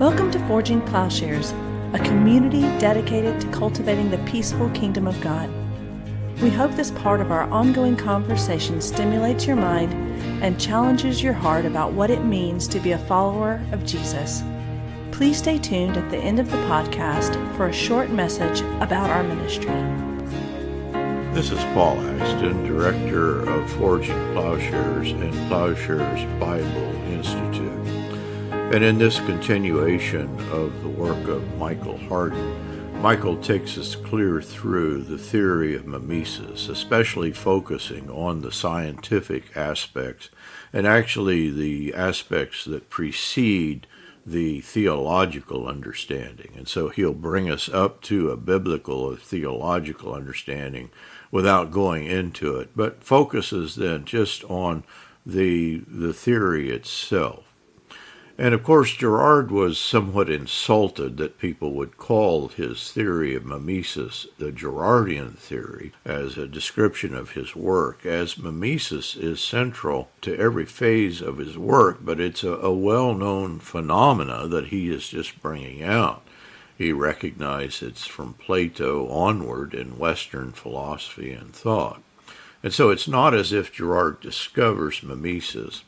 Welcome to Forging Plowshares, a community dedicated to cultivating the peaceful kingdom of God. We hope this part of our ongoing conversation stimulates your mind and challenges your heart about what it means to be a follower of Jesus. Please stay tuned at the end of the podcast for a short message about our ministry. This is Paul Axton, Director of Forging Plowshares and Plowshares Bible Institute. And in this continuation of the work of Michael Hardin, Michael takes us clear through the theory of mimesis, especially focusing on the scientific aspects and actually the aspects that precede the theological understanding. And so he'll bring us up to a biblical or theological understanding without going into it, but focuses then just on the theory itself. And of course, Girard was somewhat insulted that people would call his theory of mimesis the Girardian theory as a description of his work, as mimesis is central to every phase of his work, but it's a well-known phenomena that he is just bringing out. He recognized it's from Plato onward in Western philosophy and thought. And so it's not as if Girard discovers mimesis,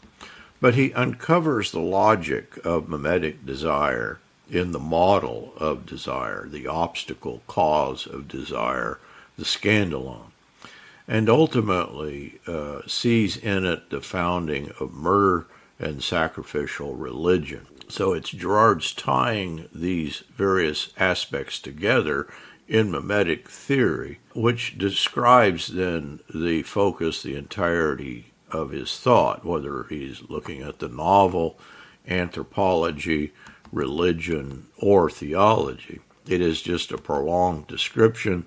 but he uncovers the logic of mimetic desire in the model of desire, the obstacle cause of desire, the scandalon, and ultimately sees in it the founding of murder and sacrificial religion. So it's Girard's tying these various aspects together in mimetic theory, which describes then the focus, the entirety of his thought, whether he's looking at the novel, anthropology, religion, or theology. It is just a prolonged description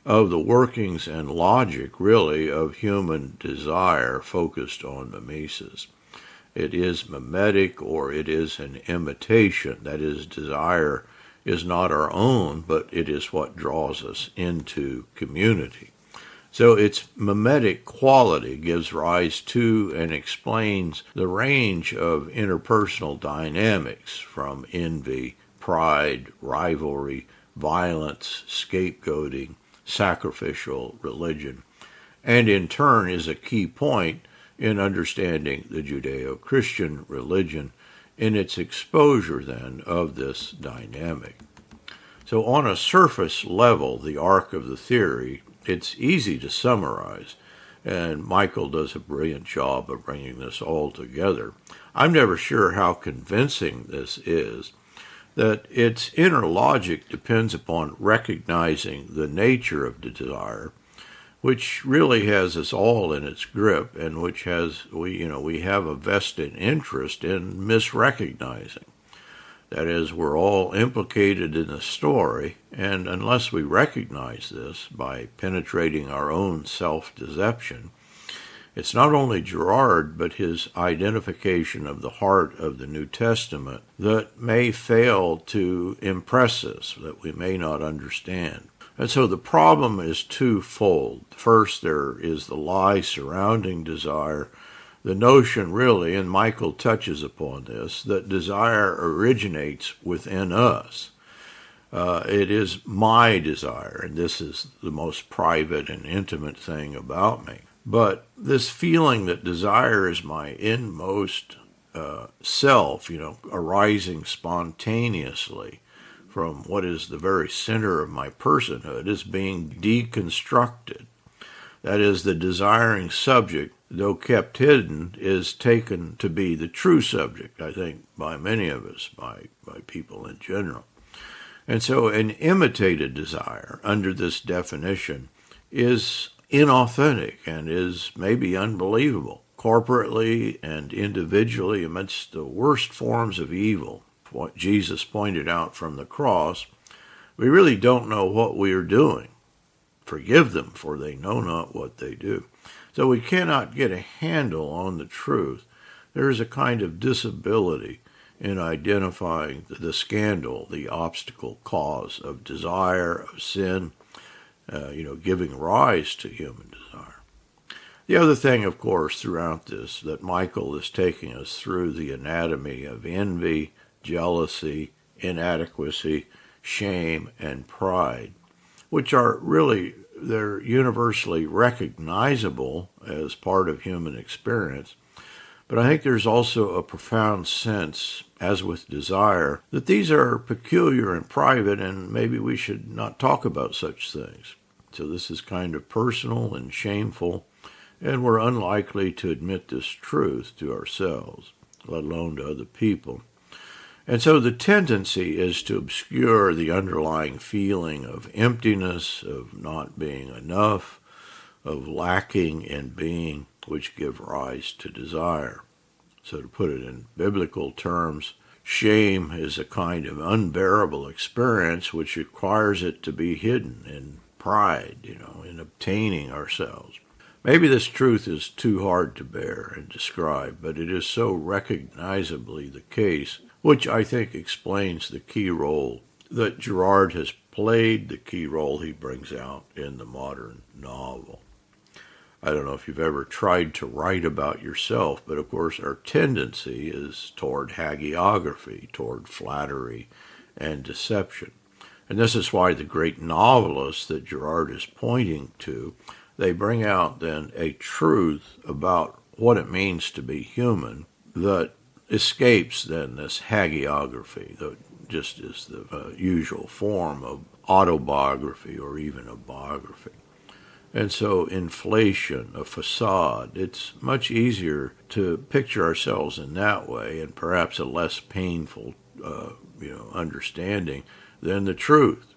of the workings and logic, really, of human desire focused on mimesis. It is mimetic, or it is an imitation. That is, desire is not our own, but it is what draws us into community. So its mimetic quality gives rise to and explains the range of interpersonal dynamics from envy, pride, rivalry, violence, scapegoating, sacrificial religion, and in turn is a key point in understanding the Judeo-Christian religion in its exposure then of this dynamic. So on a surface level, the arc of the theory, it's easy to summarize, and Michael does a brilliant job of bringing this all together. I'm never sure how convincing this is, that its inner logic depends upon recognizing the nature of the desire, which really has us all in its grip, and which we have a vested interest in misrecognizing. That is, we're all implicated in the story, and unless we recognize this by penetrating our own self-deception, it's not only Girard, but his identification of the heart of the New Testament that may fail to impress us, that we may not understand. And so the problem is twofold. First, there is the lie surrounding desire, the notion really, and Michael touches upon this, that desire originates within us. It is my desire, and this is the most private and intimate thing about me. But this feeling that desire is my inmost self, arising spontaneously from what is the very center of my personhood, is being deconstructed. That is, the desiring subject, though kept hidden, is taken to be the true subject, I think, by many of us, by people in general. And so an imitated desire, under this definition, is inauthentic and is maybe unbelievable. Corporately and individually, amidst the worst forms of evil, what Jesus pointed out from the cross, we really don't know what we are doing. Forgive them, for they know not what they do. So we cannot get a handle on the truth. There is a kind of disability in identifying the scandal, the obstacle cause of desire, of sin, giving rise to human desire. The other thing, of course, throughout this, that Michael is taking us through the anatomy of envy, jealousy, inadequacy, shame, and pride, which are really, they're universally recognizable as part of human experience. But I think there's also a profound sense, as with desire, that these are peculiar and private, and maybe we should not talk about such things. So this is kind of personal and shameful, and we're unlikely to admit this truth to ourselves, let alone to other people. And so the tendency is to obscure the underlying feeling of emptiness, of not being enough, of lacking in being, which give rise to desire. So to put it in biblical terms, shame is a kind of unbearable experience which requires it to be hidden in pride, in obtaining ourselves. Maybe this truth is too hard to bear and describe, but it is so recognizably the case, which I think explains the key role that Girard has played, the key role he brings out in the modern novel. I don't know if you've ever tried to write about yourself, but of course our tendency is toward hagiography, toward flattery and deception. And this is why the great novelists that Girard is pointing to, they bring out then a truth about what it means to be human that escapes then this hagiography, that just is the usual form of autobiography or even of biography. And so inflation, a facade, it's much easier to picture ourselves in that way, and perhaps a less painful understanding than the truth.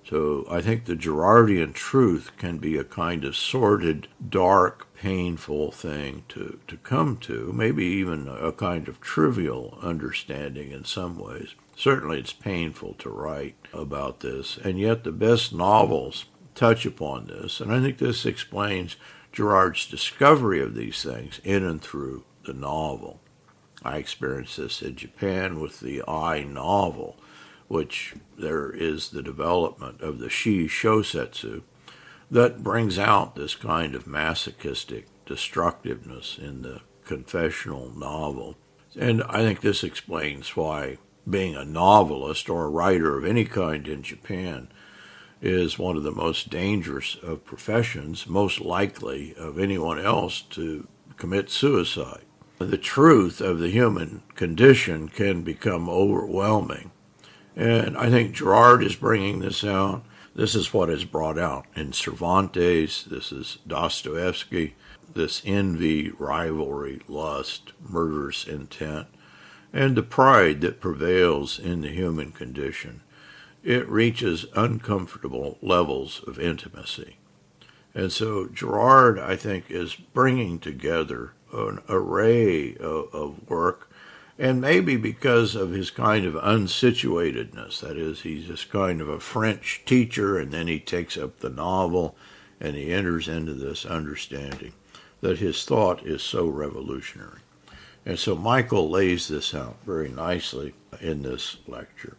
So I think the Girardian truth can be a kind of sordid, dark, painful thing to come to, maybe even a kind of trivial understanding in some ways. Certainly it's painful to write about this, and yet the best novels touch upon this, and I think this explains Girard's discovery of these things in and through the novel. I experienced this in Japan with the I novel, which there is the development of the Shi Shosetsu that brings out this kind of masochistic destructiveness in the confessional novel. And I think this explains why being a novelist or a writer of any kind in Japan is one of the most dangerous of professions, most likely of anyone else to commit suicide. The truth of the human condition can become overwhelming. And I think Girard is bringing this out. This is what is brought out in Cervantes. This is Dostoevsky. This envy, rivalry, lust, murderous intent, and the pride that prevails in the human condition. It reaches uncomfortable levels of intimacy. And so Girard, I think, is bringing together an array of work, and maybe because of his kind of unsituatedness, that is, he's just kind of a French teacher, and then he takes up the novel, and he enters into this understanding that his thought is so revolutionary. And so Michael lays this out very nicely in this lecture.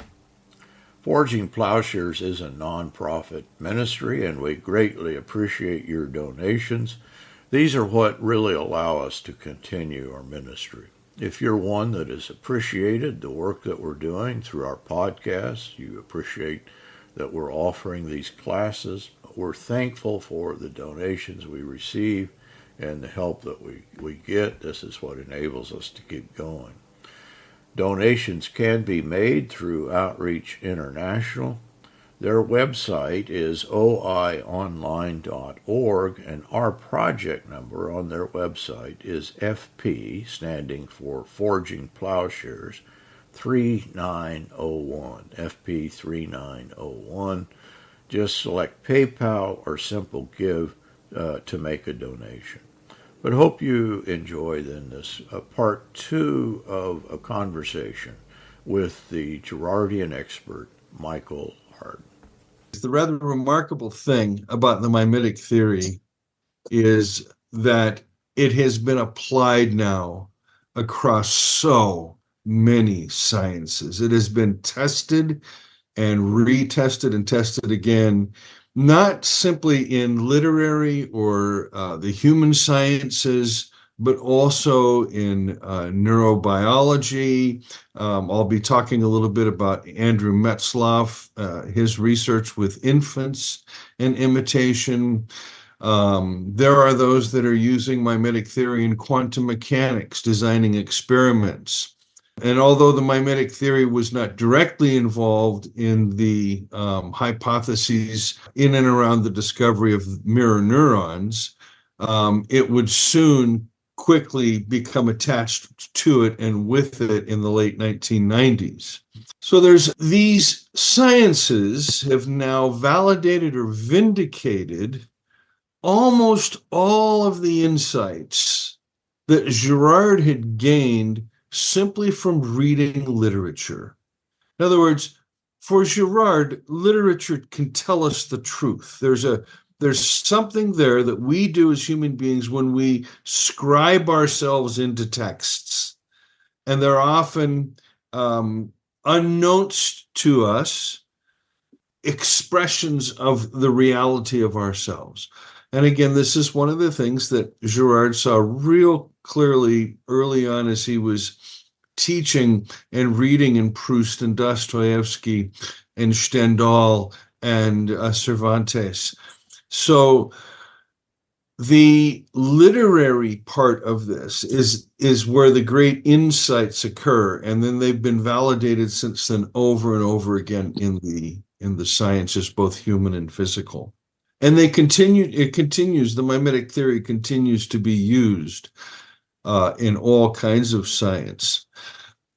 Forging Plowshares is a non-profit ministry, and we greatly appreciate your donations. These are what really allow us to continue our ministry. If you're one that has appreciated the work that we're doing through our podcasts, you appreciate that we're offering these classes, we're thankful for the donations we receive and the help that we get. This is what enables us to keep going. Donations can be made through Outreach International. Their website is oionline.org, and our project number on their website is FP, standing for Forging Plowshares, 3901, FP 3901. Just select PayPal or Simple Give to make a donation. But hope you enjoy then this part 2 of a conversation with the Girardian expert, Michael Hardin. The rather remarkable thing about the mimetic theory is that it has been applied now across so many sciences. It has been tested and retested and tested again, not simply in literary or the human sciences, but also in neurobiology. I'll be talking a little bit about Andrew Metzloff, his research with infants and imitation. There are those that are using mimetic theory in quantum mechanics, designing experiments. And although the mimetic theory was not directly involved in the hypotheses in and around the discovery of mirror neurons, it would soon quickly become attached to it and with it in the late 1990s. So there's these sciences have now validated or vindicated almost all of the insights that Girard had gained simply from reading literature. In other words, for Girard, literature can tell us the truth. There's something there that we do as human beings when we scribe ourselves into texts. And they're often unknowns to us expressions of the reality of ourselves. And again, this is one of the things that Girard saw real clearly early on as he was teaching and reading in Proust and Dostoevsky and Stendhal and Cervantes. So the literary part of this is where the great insights occur, and then they've been validated since then over and over again in the sciences, both human and physical. And the mimetic theory continues to be used in all kinds of science.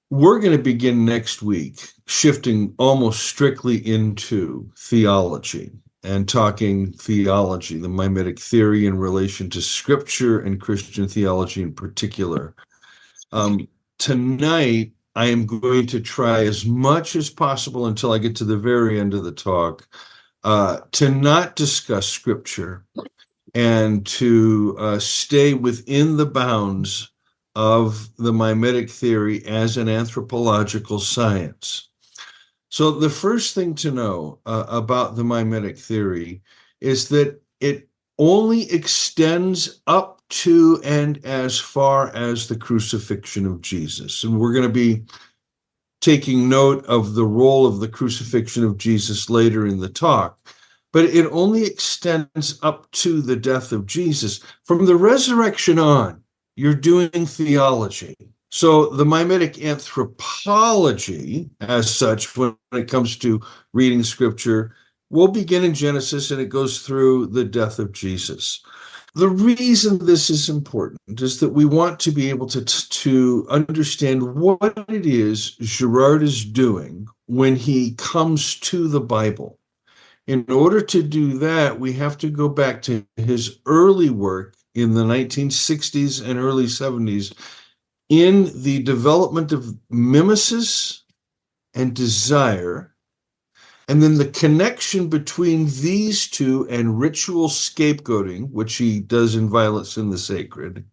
We're going to begin next week shifting almost strictly into theology and talking theology, the mimetic theory in relation to scripture and Christian theology in particular. Tonight, I am going to try as much as possible until I get to the very end of the talk to not discuss scripture and to stay within the bounds of the mimetic theory as an anthropological science. So the first thing to know about the mimetic theory is that it only extends up to and as far as the crucifixion of Jesus. And we're going to be taking note of the role of the crucifixion of Jesus later in the talk. But it only extends up to the death of Jesus. From the resurrection on, you're doing theology. So the mimetic anthropology, as such, when it comes to reading scripture, will begin in Genesis and it goes through the death of Jesus. The reason this is important is that we want to be able to understand what it is Girard is doing when he comes to the Bible. In order to do that, we have to go back to his early work in the 1960s and early 70s in the development of mimesis and desire, and then the connection between these two and ritual scapegoating, which he does in Violence in the Sacred.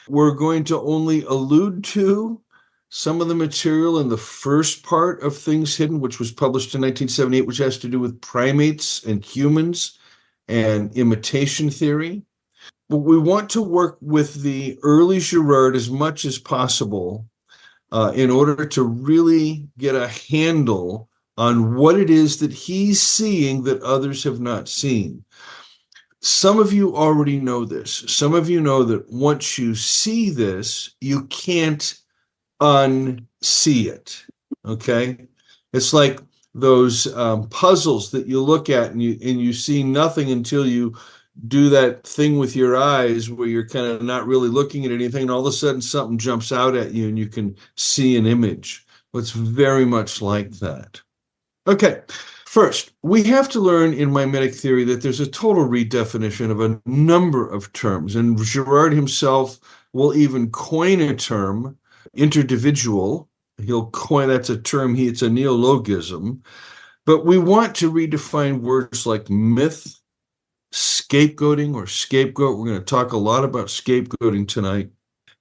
We're going to only allude to some of the material in the first part of Things Hidden, which was published in 1978, which has to do with primates and humans and imitation theory. But we want to work with the early Girard as much as possible in order to really get a handle on what it is that he's seeing that others have not seen. Some of you already know this. Some of you know that once you see this, you can't unsee it, okay? It's like those puzzles that you look at and you see nothing until you do that thing with your eyes where you're kind of not really looking at anything, and all of a sudden something jumps out at you and you can see an image. Well, it's very much like that. Okay, first, we have to learn in mimetic theory that there's a total redefinition of a number of terms, and Girard himself will even coin a term, interdividual. He'll coin, that's a term, it's a neologism, but we want to redefine words like myth, scapegoating or scapegoat. We're going to talk a lot about scapegoating tonight.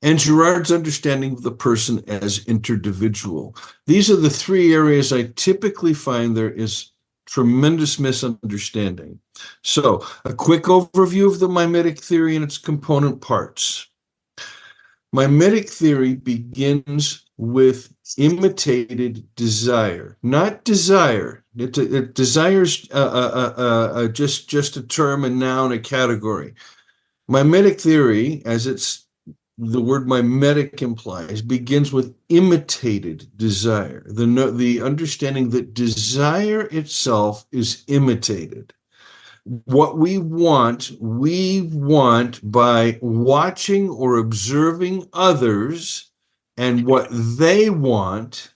And Girard's understanding of the person as interdividual. These are the three areas I typically find there is tremendous misunderstanding. So, a quick overview of the mimetic theory and its component parts. Mimetic theory begins with imitated desire, not desire. Desire's just a term, a noun, a category. Mimetic theory, as the word mimetic implies, begins with imitated desire. The understanding that desire itself is imitated. What we want by watching or observing others and what they want.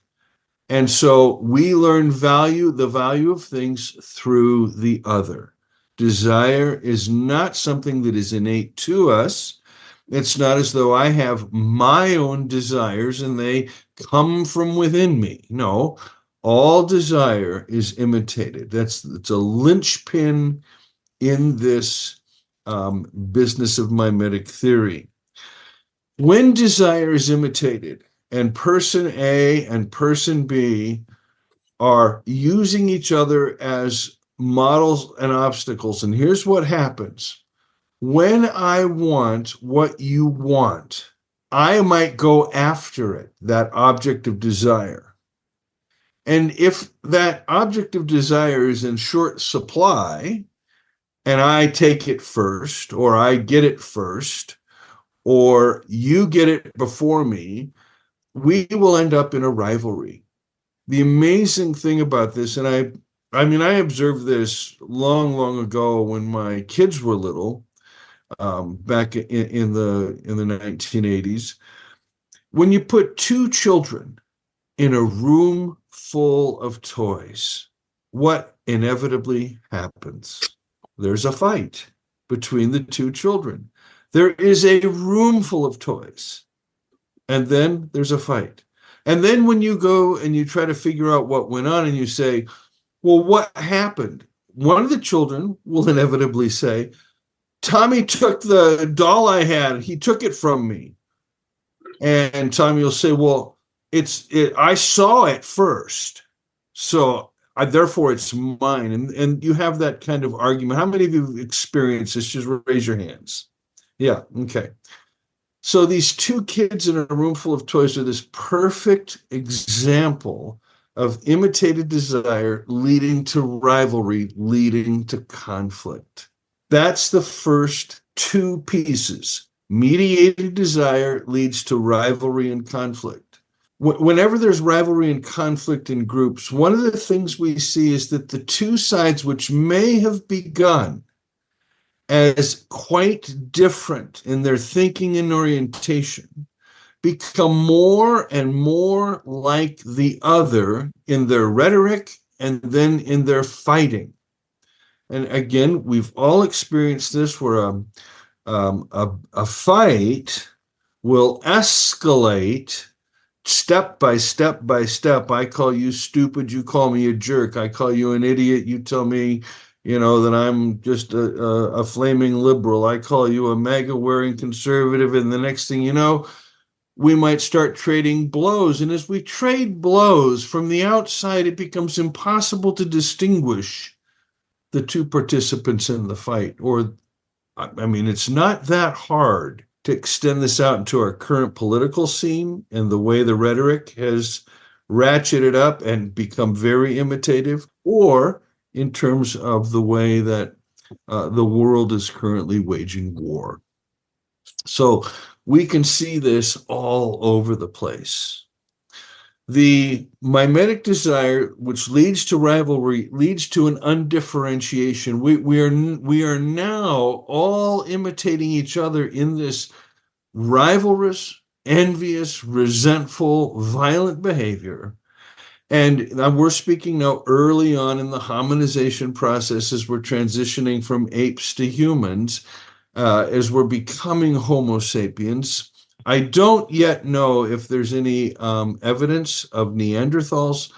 And so we learn the value of things through the other. Desire is not something that is innate to us. It's not as though I have my own desires and they come from within me. No, all desire is imitated. It's a linchpin in this business of mimetic theory. When desire is imitated and person A and person B are using each other as models and obstacles, and here's what happens. When I want what you want, I might go after it, that object of desire. And if that object of desire is in short supply, and I take it first, or I get it first, or you get it before me, we will end up in a rivalry. The amazing thing about this, and I mean, I observed this long, long ago when my kids were little, back in the 1980s. When you put two children in a room full of toys, what inevitably happens? There's a fight between the two children. There is a room full of toys, and then there's a fight. And then when you go and you try to figure out what went on and you say, well, what happened? One of the children will inevitably say, Tommy took the doll I had. He took it from me. And Tommy will say, well, I saw it first. So therefore it's mine. And you have that kind of argument. How many of you have experienced this? Just raise your hands. Yeah, okay. So these two kids in a room full of toys are this perfect example of imitated desire leading to rivalry, leading to conflict. That's the first two pieces. Mediated desire leads to rivalry and conflict. Whenever there's rivalry and conflict in groups, one of the things we see is that the two sides, which may have begun as quite different in their thinking and orientation, become more and more like the other in their rhetoric and then in their fighting. And again, we've all experienced this where a fight will escalate step by step by step. I call you stupid, you call me a jerk. I call you an idiot, you tell me, that I'm just a flaming liberal. I call you a MAGA-wearing conservative, and the next thing you know, we might start trading blows. And as we trade blows from the outside, it becomes impossible to distinguish the two participants in the fight. Or, I mean, it's not that hard to extend this out into our current political scene and the way the rhetoric has ratcheted up and become very imitative, or in terms of the way that the world is currently waging war. So we can see this all over the place. The mimetic desire, which leads to rivalry, leads to an undifferentiation. We are now all imitating each other in this rivalrous, envious, resentful, violent behavior. And we're speaking now early on in the hominization process as we're transitioning from apes to humans, as we're becoming Homo sapiens. I don't yet know if there's any evidence of Neanderthals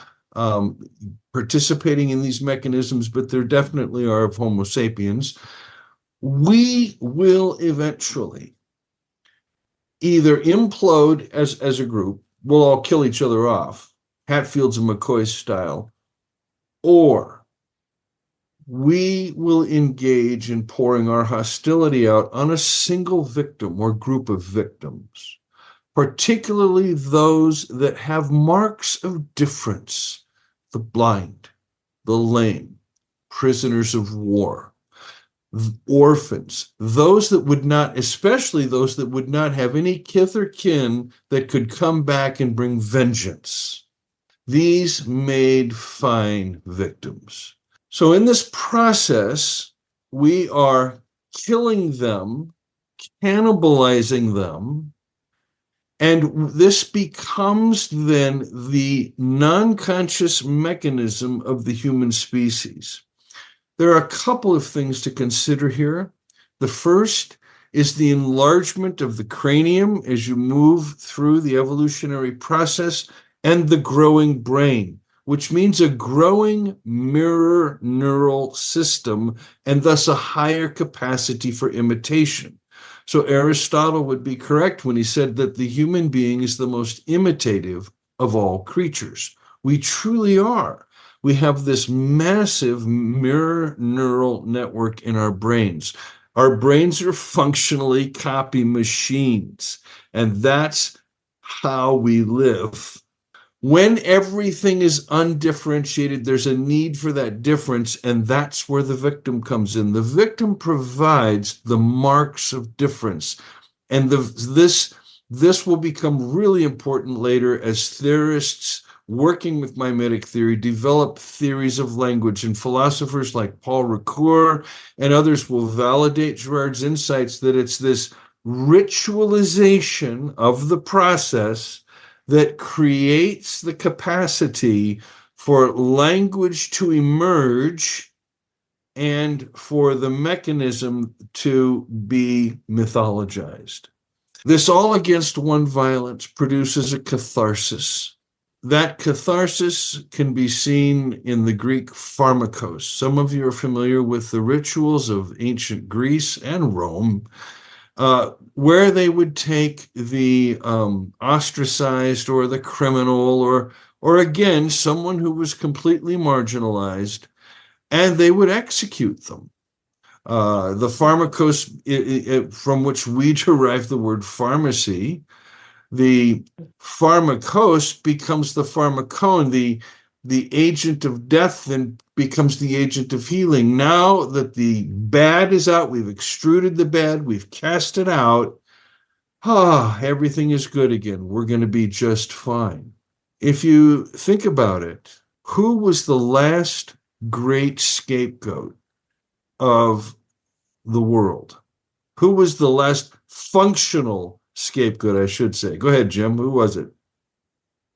participating in these mechanisms, but there definitely are of Homo sapiens. We will eventually either implode as a group, we'll all kill each other off, Hatfields and McCoy style, or we will engage in pouring our hostility out on a single victim or group of victims. particularly those that have marks of difference: the blind, the lame, prisoners of war, orphans, those that would not, especially those that would not have any kith or kin that could come back and bring vengeance. These made fine victims. So in this process, we are killing them, cannibalizing them, and this becomes then the non-conscious mechanism of the human species. There are a couple of things to consider here. The first is the enlargement of the cranium as you move through the evolutionary process, and the growing brain, which means a growing mirror neural system and thus a higher capacity for imitation. So Aristotle would be correct when he said that the human being is the most imitative of all creatures. We truly are. We have this massive mirror neural network in our brains. Our brains are functionally copy machines, and that's how we live. When everything is undifferentiated, there's a need for that difference, and that's where the victim comes in. The victim provides the marks of difference, and this will become really important later as theorists working with mimetic theory develop theories of language, and philosophers like Paul Ricoeur and others will validate Girard's insights that it's this ritualization of the process that creates the capacity for language to emerge and for the mechanism to be mythologized. This all against one violence produces a catharsis. That catharsis can be seen in the Greek pharmakos. Some of you are familiar with the rituals of ancient Greece and Rome, where they would take the ostracized or the criminal or again, someone who was completely marginalized, and they would execute them. The pharmakos, from which we derive the word pharmacy, the pharmakos becomes the pharmakon, the agent of death, then becomes the agent of healing. Now that the bad is out, we've extruded the bad, we've cast it out, everything is good again. We're going to be just fine. If you think about it, who was the last great scapegoat of the world? Who was the last functional scapegoat, I should say? Go ahead, Jim. Who was it?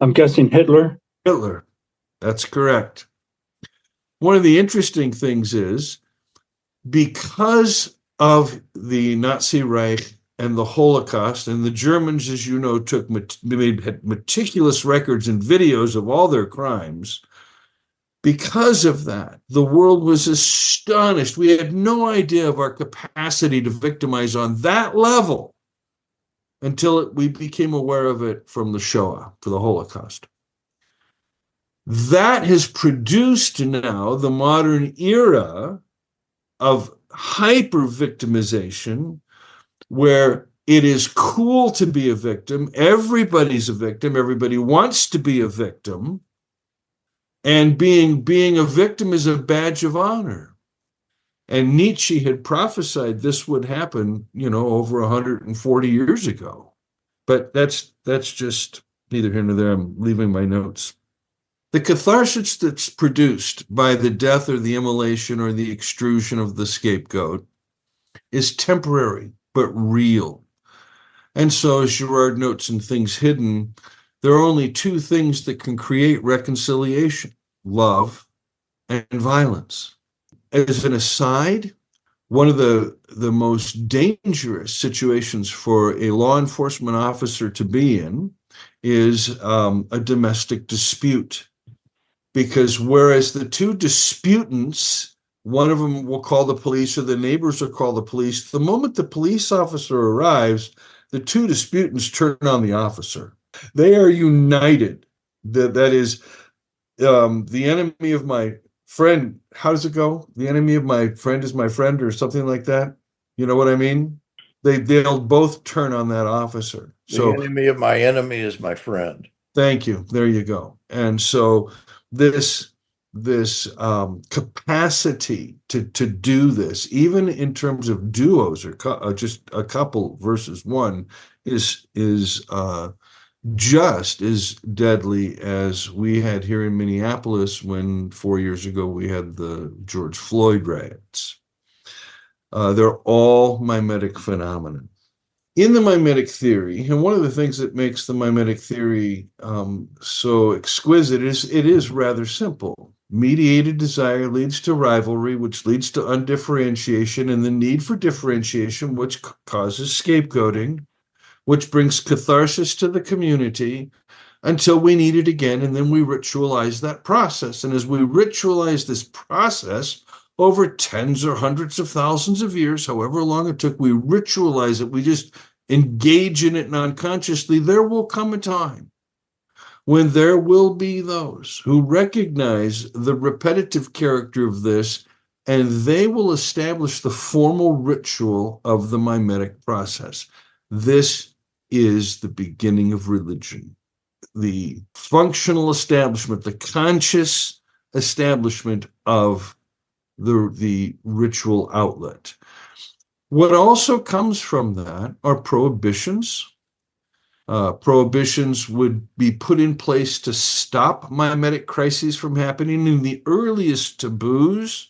I'm guessing Hitler. Hitler. That's correct. One of the interesting things is, because of the Nazi Reich and the Holocaust, and the Germans, as you know, made meticulous records and videos of all their crimes. Because of that, the world was astonished. We had no idea of our capacity to victimize on that level until we became aware of it from the Shoah, for the Holocaust. That has produced now the modern era of hyper-victimization, where it is cool to be a victim. Everybody's a victim. Everybody wants to be a victim. And being a victim is a badge of honor. And Nietzsche had prophesied this would happen, over 140 years ago. But that's just neither here nor there. I'm leaving my notes. The catharsis that's produced by the death or the immolation or the extrusion of the scapegoat is temporary, but real. And so, as Girard notes in Things Hidden, there are only two things that can create reconciliation: love and violence. As an aside, one of the most dangerous situations for a law enforcement officer to be in is a domestic dispute. Because whereas the two disputants, one of them will call the police or the neighbors will call the police, the moment the police officer arrives, the two disputants turn on the officer. They are united. That is, the enemy of my friend, how does it go? The enemy of my friend is my friend, or something like that. You know what I mean? they'll both turn on that officer. The enemy of my enemy is my friend. Thank you. There you go. And so this capacity to do this, even in terms of duos or just a couple versus one, is just as deadly as we had here in Minneapolis when 4 years ago we had the George Floyd riots. They're all mimetic phenomena. In the mimetic theory, and one of the things that makes the mimetic theory so exquisite is it is rather simple. Mediated desire leads to rivalry, which leads to undifferentiation, and the need for differentiation, which causes scapegoating, which brings catharsis to the community until we need it again, and then we ritualize that process. And as we ritualize this process over tens or hundreds of thousands of years, however long it took, we ritualize it, we just engage in it non-consciously. There will come a time when there will be those who recognize the repetitive character of this, and they will establish the formal ritual of the mimetic process. This is the beginning of religion. The functional establishment, the conscious establishment of the ritual outlet. What also comes from that are prohibitions. Prohibitions would be put in place to stop mimetic crises from happening, and the earliest taboos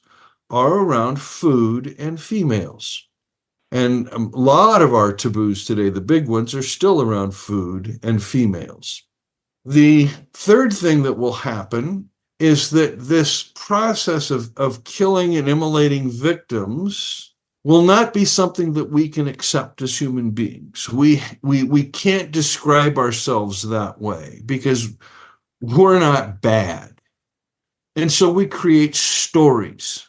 are around food and females. And a lot of our taboos today, the big ones, are still around food and females. The third thing that will happen is that this process of killing and immolating victims will not be something that we can accept as human beings. We can't describe ourselves that way because we're not bad. And so we create stories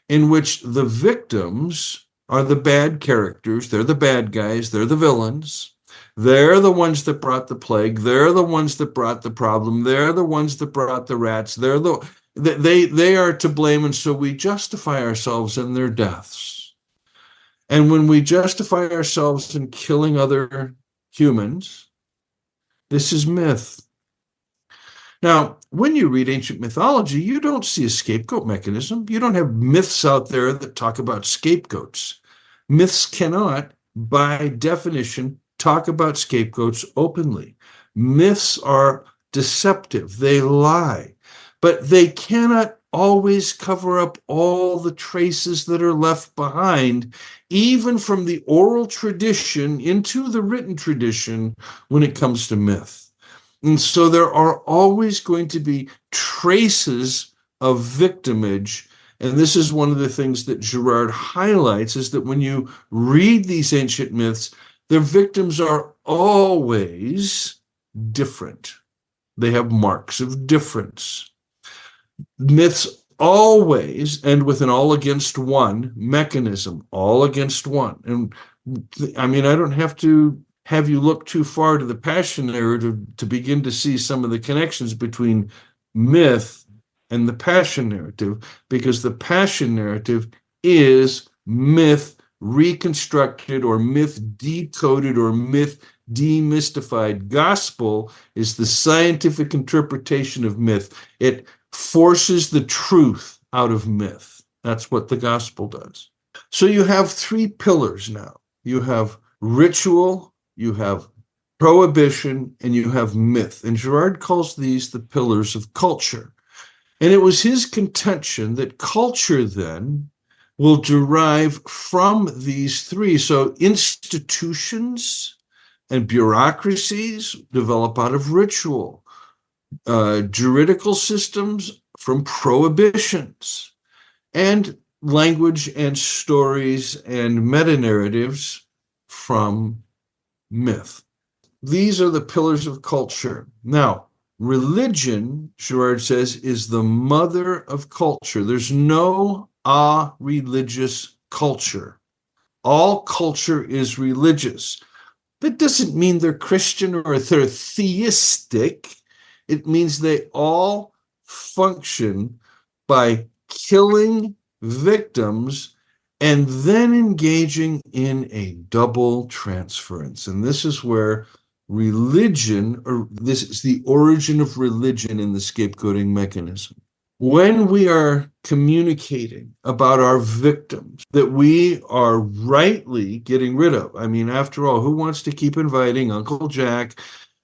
in which the victims are the bad characters. They're the bad guys. They're the villains. They're the ones that brought the plague. They're the ones that brought the problem. They're the ones that brought the rats. They are to blame, and so we justify ourselves in their deaths. And when we justify ourselves in killing other humans, this is myth. Now, when you read ancient mythology, you don't see a scapegoat mechanism. You don't have myths out there that talk about scapegoats. Myths cannot, by definition, talk about scapegoats openly. Myths are deceptive. They lie. But they cannot always cover up all the traces that are left behind, even from the oral tradition into the written tradition when it comes to myth. And so there are always going to be traces of victimage. And this is one of the things that Girard highlights, is that when you read these ancient myths, their victims are always different. They have marks of difference. Myths always end with an all against one mechanism, all against one. And I mean, I don't have to have you look too far to the Passion narrative to begin to see some of the connections between myth and the Passion narrative, because the Passion narrative is myth reconstructed or myth decoded or myth demystified. Gospel is the scientific interpretation of myth. It forces the truth out of myth. That's what the gospel does. So you have three pillars now. You have ritual, you have prohibition, and you have myth. And Girard calls these the pillars of culture. And it was his contention that culture then will derive from these three. So institutions and bureaucracies develop out of ritual. Juridical systems from prohibitions, and language and stories and meta-narratives from myth. These are the pillars of culture. Now, religion, Girard says, is the mother of culture. There's no religious culture. All culture is religious. That doesn't mean they're Christian or they're theistic. It means they all function by killing victims and then engaging in a double transference. And this is where religion, or this is the origin of religion in the scapegoating mechanism. When we are communicating about our victims that we are rightly getting rid of, I mean, after all, who wants to keep inviting Uncle Jack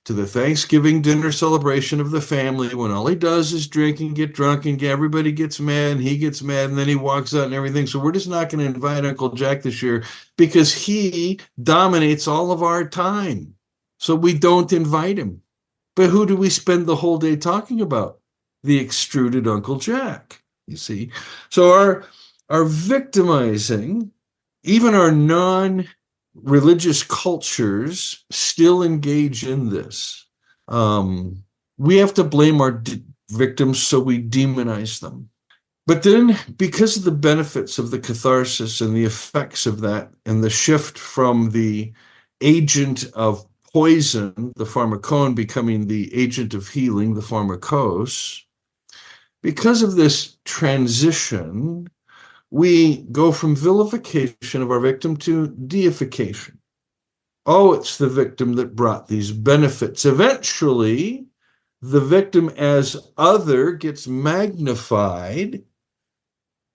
to the Thanksgiving dinner celebration of the family when all he does is drink and get drunk and everybody gets mad and he gets mad and then he walks out and everything? So we're just not going to invite Uncle Jack this year because he dominates all of our time. So we don't invite him. But who do we spend the whole day talking about? The extruded Uncle Jack, you see. So our victimizing, even our non-religious cultures still engage in this. We have to blame our victims, so we demonize them. But then, because of the benefits of the catharsis and the effects of that, and the shift from the agent of poison, the pharmakon, becoming the agent of healing, the pharmakos, because of this transition, we go from vilification of our victim to deification. Oh, it's the victim that brought these benefits. Eventually, the victim as other gets magnified,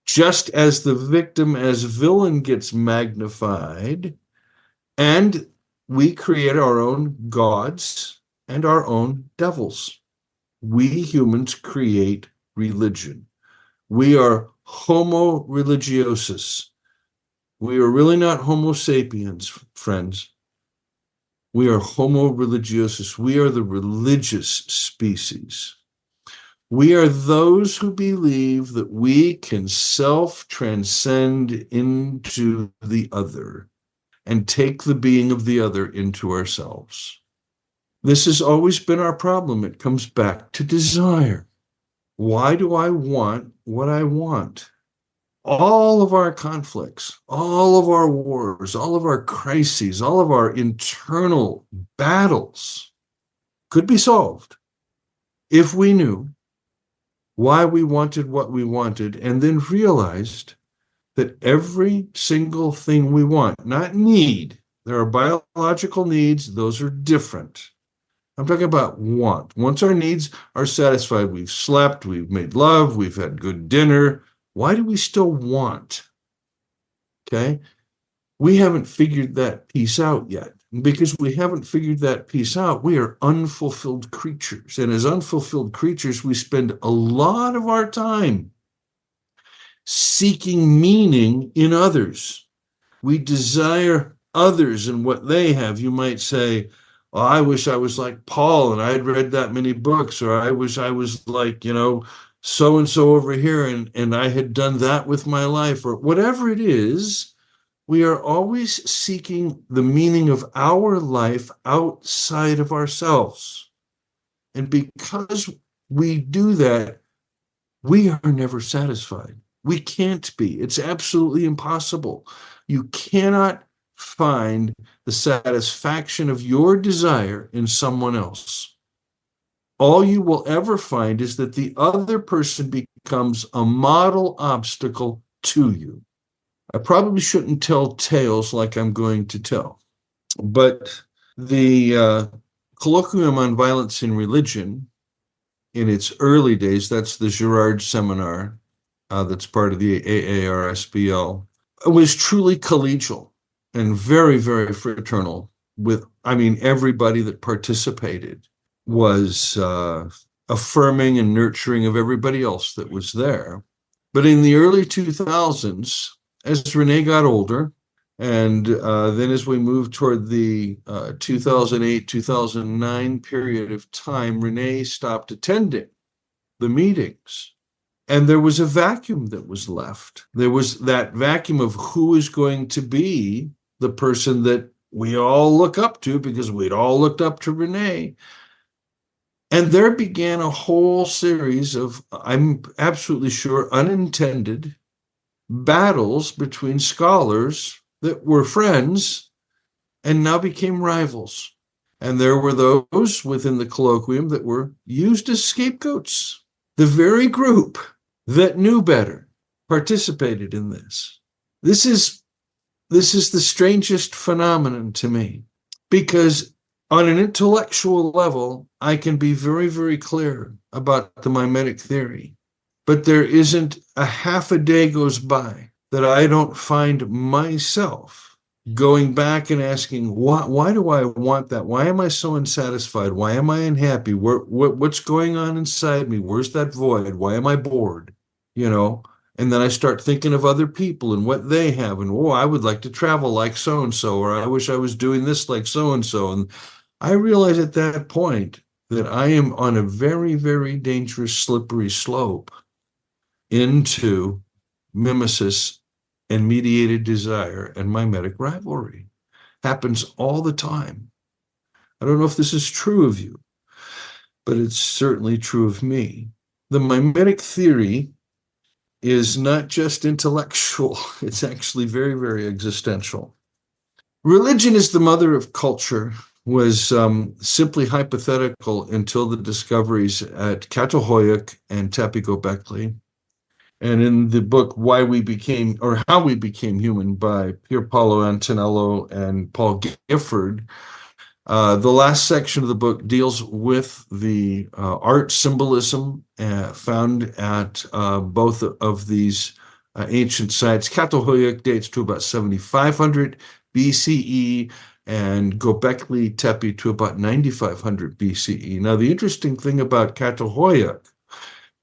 just as the victim as villain gets magnified, and we create our own gods and our own devils. We humans create religion. We are homo religiosus. We are really not homo sapiens, friends. We are homo religiosus. We are the religious species. We are those who believe that we can self-transcend into the other and take the being of the other into ourselves. This has always been our problem. It comes back to desire. Why do I want what I want? All of our conflicts, all of our wars, all of our crises, all of our internal battles could be solved if we knew why we wanted what we wanted, and then realized that every single thing we want, not need, there are biological needs, those are different. I'm talking about want. Once our needs are satisfied, we've slept, we've made love, we've had good dinner, why do we still want? Okay? We haven't figured that piece out yet. Because we haven't figured that piece out, we are unfulfilled creatures. And as unfulfilled creatures, we spend a lot of our time seeking meaning in others. We desire others and what they have. You might say, oh, I wish I was like Paul and I had read that many books, or I wish I was like, so-and-so over here and I had done that with my life, or whatever it is. We are always seeking the meaning of our life outside of ourselves. And because we do that, we are never satisfied. We can't be. It's absolutely impossible. You cannot find the satisfaction of your desire in someone else. All you will ever find is that the other person becomes a model obstacle to you. I probably shouldn't tell tales like I'm going to tell, but the Colloquium on Violence in Religion, in its early days, that's the Girard seminar that's part of the AARSBL, was truly collegial and very, very fraternal with, everybody that participated was affirming and nurturing of everybody else that was there. But in the early 2000s, as René got older, and then as we moved toward the 2008-2009 period of time, René stopped attending the meetings. And there was a vacuum that was left. There was that vacuum of who is going to be the person that we all look up to, because we'd all looked up to René. And there began a whole series of, I'm absolutely sure, unintended battles between scholars that were friends and now became rivals. And there were those within the colloquium that were used as scapegoats. The very group that knew better participated in this. This is the strangest phenomenon to me, because on an intellectual level, I can be very, very clear about the mimetic theory, but there isn't a half a day goes by that I don't find myself going back and asking, why do I want that? Why am I so unsatisfied? Why am I unhappy? What's going on inside me? Where's that void? Why am I bored? You know? And then I start thinking of other people and what they have. And, oh, I would like to travel like so-and-so, or I wish I was doing this like so-and-so. And I realize at that point that I am on a very, very dangerous, slippery slope into mimesis and mediated desire and mimetic rivalry. Happens all the time. I don't know if this is true of you, but it's certainly true of me. The mimetic theory is not just intellectual, it's actually very, very existential. Religion is the mother of culture was simply hypothetical until the discoveries at Catalhoyuk and Tapico-Beckley. And in the book Why We Became, or How We Became Human by Pier Paolo Antonello and Paul Gifford, the last section of the book deals with the art symbolism found at both of these ancient sites. Catalhoyuk dates to about 7500 BCE, and Göbekli Tepe to about 9500 BCE. Now, the interesting thing about Catalhoyuk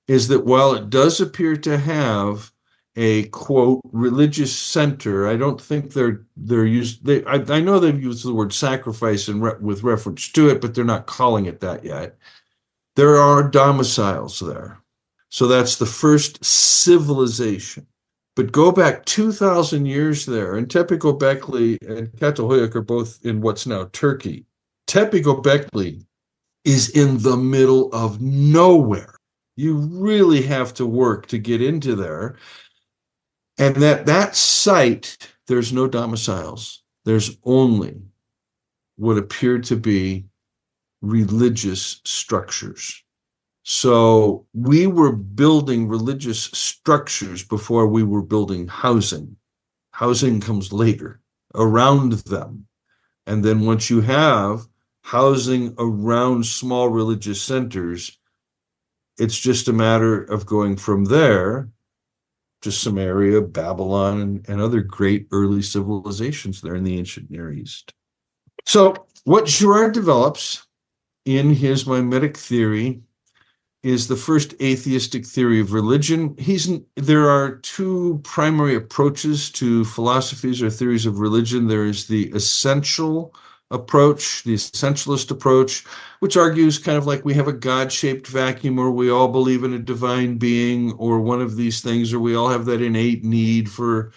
is that while it does appear to have a quote religious center, I don't think they're used. I know they've used the word sacrifice with reference to it, but they're not calling it that yet. There are domiciles there, so that's the first civilization. But go back 2,000 years there, and Tepe Göbekli and Catalhoyuk are both in what's now Turkey. Tepe Göbekli is in the middle of nowhere. You really have to work to get into there. And that site, there's no domiciles. There's only what appear to be religious structures. So we were building religious structures before we were building housing. Housing comes later, around them. And then once you have housing around small religious centers, it's just a matter of going from there to Samaria, Babylon, and other great early civilizations there in the ancient Near East. So what Girard develops in his mimetic theory is the first atheistic theory of religion. There are two primary approaches to philosophies or theories of religion. There is the essential approach, the essentialist approach, which argues kind of like we have a God-shaped vacuum, or we all believe in a divine being, or one of these things, or we all have that innate need for,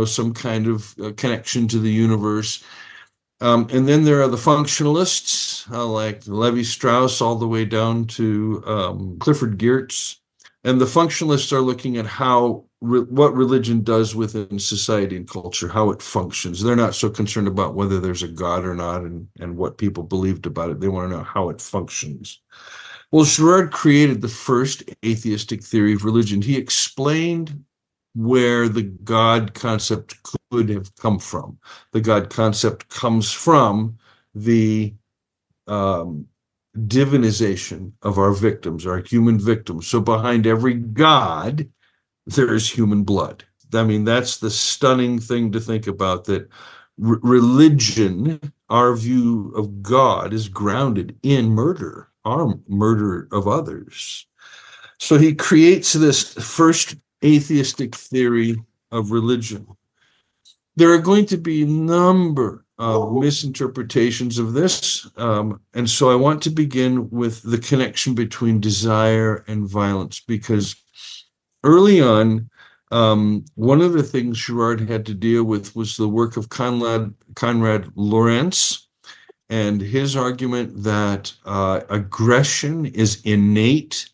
some kind of connection to the universe. And then there are the functionalists, like Levi-Strauss, all the way down to Clifford Geertz. And the functionalists are looking at what religion does within society and culture, how it functions. They're not so concerned about whether there's a God or not and what people believed about it. They want to know how it functions. Well, Girard created the first atheistic theory of religion. He explained where the God concept could have come from. The God concept comes from the divinization of our victims, our human victims. So behind every God, there's human blood. I mean, that's the stunning thing to think about, that religion, our view of God, is grounded in murder, our murder of others. So he creates this first atheistic theory of religion. There are going to be a number of misinterpretations of this, and so I want to begin with the connection between desire and violence, because early on, one of the things Girard had to deal with was the work of Konrad Lorenz, and his argument that aggression is innate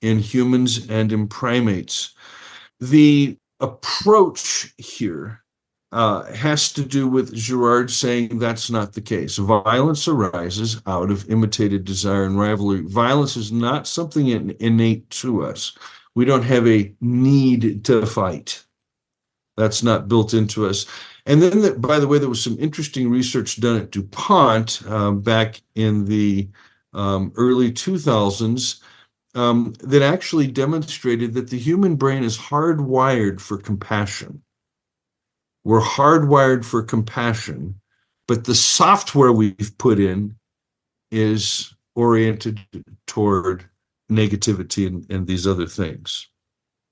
in humans and in primates. The approach here has to do with Girard saying that's not the case. Violence arises out of imitated desire and rivalry. Violence is not something innate to us. We don't have a need to fight. That's not built into us. And then, by the way, there was some interesting research done at DuPont back in the early 2000s that actually demonstrated that the human brain is hardwired for compassion. We're hardwired for compassion, but the software we've put in is oriented toward negativity and these other things.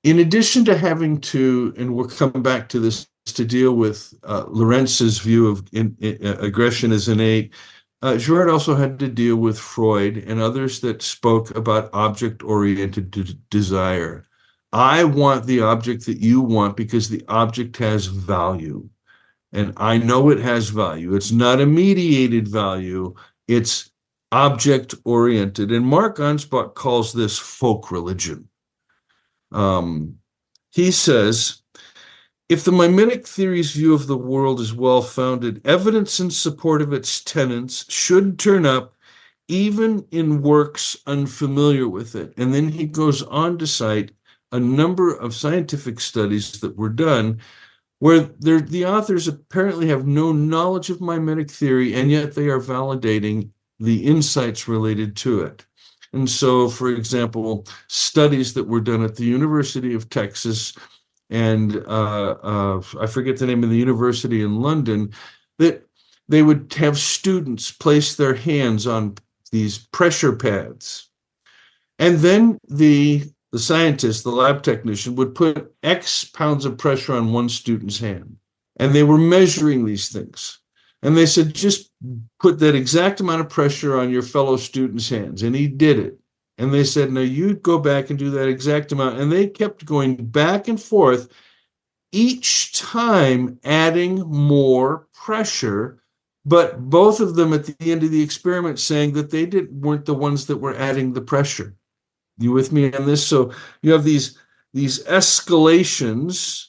In addition to having to, and we'll come back to this, to deal with Lorenz's view of aggression as innate, Girard also had to deal with Freud and others that spoke about object-oriented desire. I want the object that you want because the object has value. And I know it has value. It's not a mediated value. It's object-oriented. And Mark Ansbach calls this folk religion. He says, if the mimetic theory's view of the world is well-founded, evidence in support of its tenets should turn up even in works unfamiliar with it. And then he goes on to cite a number of scientific studies that were done where the authors apparently have no knowledge of mimetic theory, and yet they are validating the insights related to it. And so, for example, studies that were done at the University of Texas and I forget the name of the university in London, that they would have students place their hands on these pressure pads. And then the scientist, the lab technician, would put X pounds of pressure on one student's hand. And they were measuring these things. And they said, just put that exact amount of pressure on your fellow student's hands. And he did it. And they said, no, you go back and do that exact amount. And they kept going back and forth, each time adding more pressure. But both of them at the end of the experiment saying that they weren't the ones that were adding the pressure. You with me on this? So you have these escalations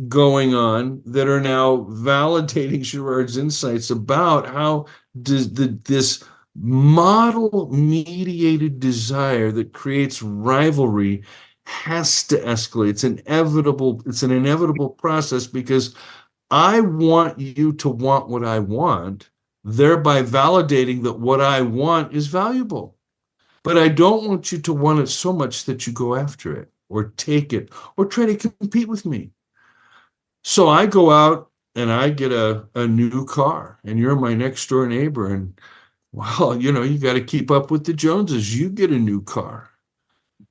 going on that are now validating Girard's insights about how this model-mediated desire that creates rivalry has to escalate. It's an inevitable process because I want you to want what I want, thereby validating that what I want is valuable. But I don't want you to want it so much that you go after it or take it or try to compete with me. So I go out and I get a new car, and you're my next door neighbor. And, well, you got to keep up with the Joneses. You get a new car.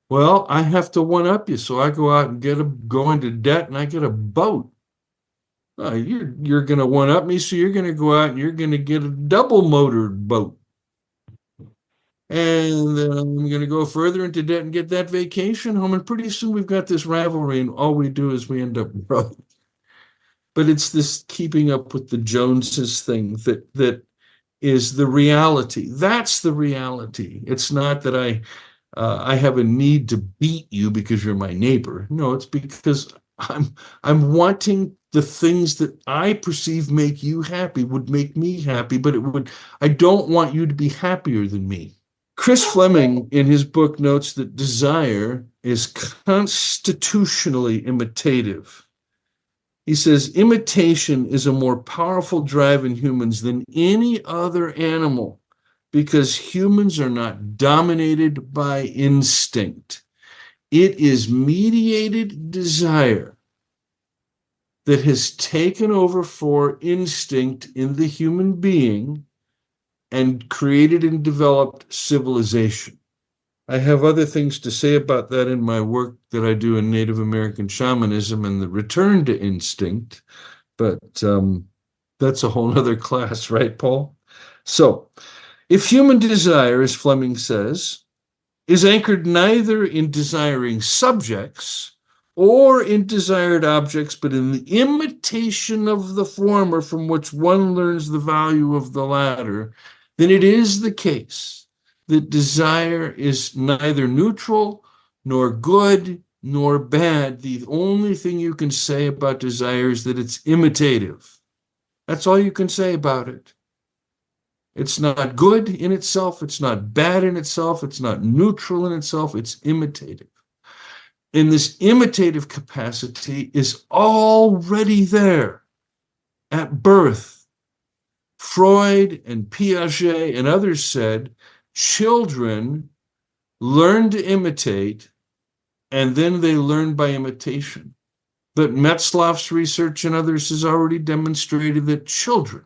Well, I have to one-up you. So I go out and go into debt, and I get a boat. You're going to one-up me, so you're going to go out and you're going to get a double-motored boat. And then I'm going to go further into debt and get that vacation home. And pretty soon we've got this rivalry, and all we do is we end up broke. But it's this keeping up with the Joneses thing that is the reality. That's the reality. It's not that I have a need to beat you because you're my neighbor. No, it's because I'm wanting the things that I perceive make you happy would make me happy, but I don't want you to be happier than me. Chris Fleming, in his book, notes that desire is constitutionally imitative. He says, imitation is a more powerful drive in humans than any other animal because humans are not dominated by instinct. It is mediated desire that has taken over for instinct in the human being and created and developed civilization. I have other things to say about that in my work that I do in Native American shamanism and the return to instinct, but that's a whole other class, right, Paul? So, if human desire, as Fleming says, is anchored neither in desiring subjects or in desired objects, but in the imitation of the former from which one learns the value of the latter, then it is the case that desire is neither neutral nor good nor bad. The only thing you can say about desire is that it's imitative. That's all you can say about it. It's not good in itself. It's not bad in itself. It's not neutral in itself. It's imitative. And this imitative capacity is already there at birth. Freud and Piaget and others said children learn to imitate, and then they learn by imitation. But Metzloff's research and others has already demonstrated that children,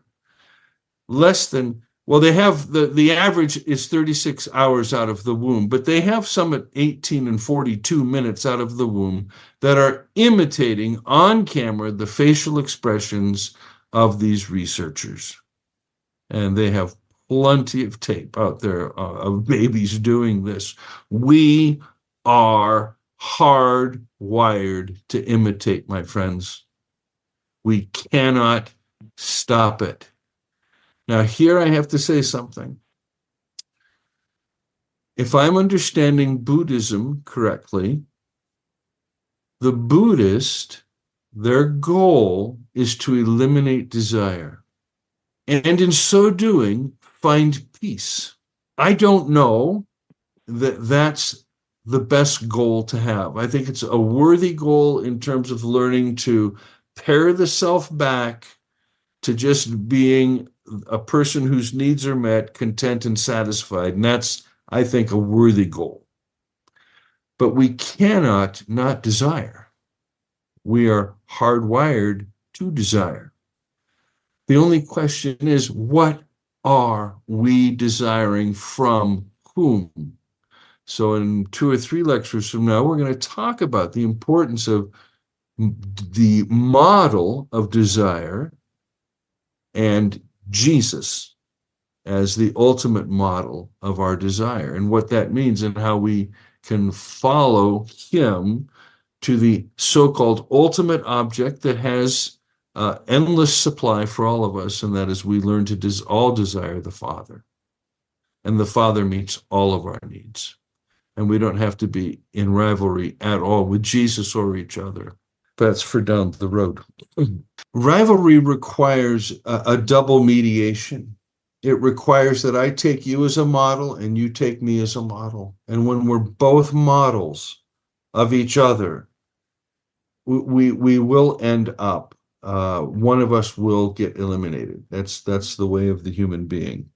they have the average is 36 hours out of the womb, but they have some at 18 and 42 minutes out of the womb that are imitating on camera the facial expressions of these researchers. And they have plenty of tape out there of babies doing this. We are hardwired to imitate, my friends. We cannot stop it. Now, here I have to say something. If I'm understanding Buddhism correctly, the Buddhist, their goal is to eliminate desire, and in so doing, find peace. I don't know that that's the best goal to have. I think it's a worthy goal in terms of learning to pare the self back to just being a person whose needs are met, content and satisfied. And that's, I think, a worthy goal. But we cannot not desire. We are hardwired to desire. The only question is, what are we desiring from whom? So in 2 or 3 lectures from now, we're going to talk about the importance of the model of desire and Jesus as the ultimate model of our desire, and what that means and how we can follow him to the so-called ultimate object that has endless supply for all of us, and that is we learn to all desire the Father. And the Father meets all of our needs. And we don't have to be in rivalry at all with Jesus or each other. That's for down the road. Rivalry requires a double mediation. It requires that I take you as a model and you take me as a model. And when we're both models of each other, we will end up, one of us will get eliminated. That's the way of the human being.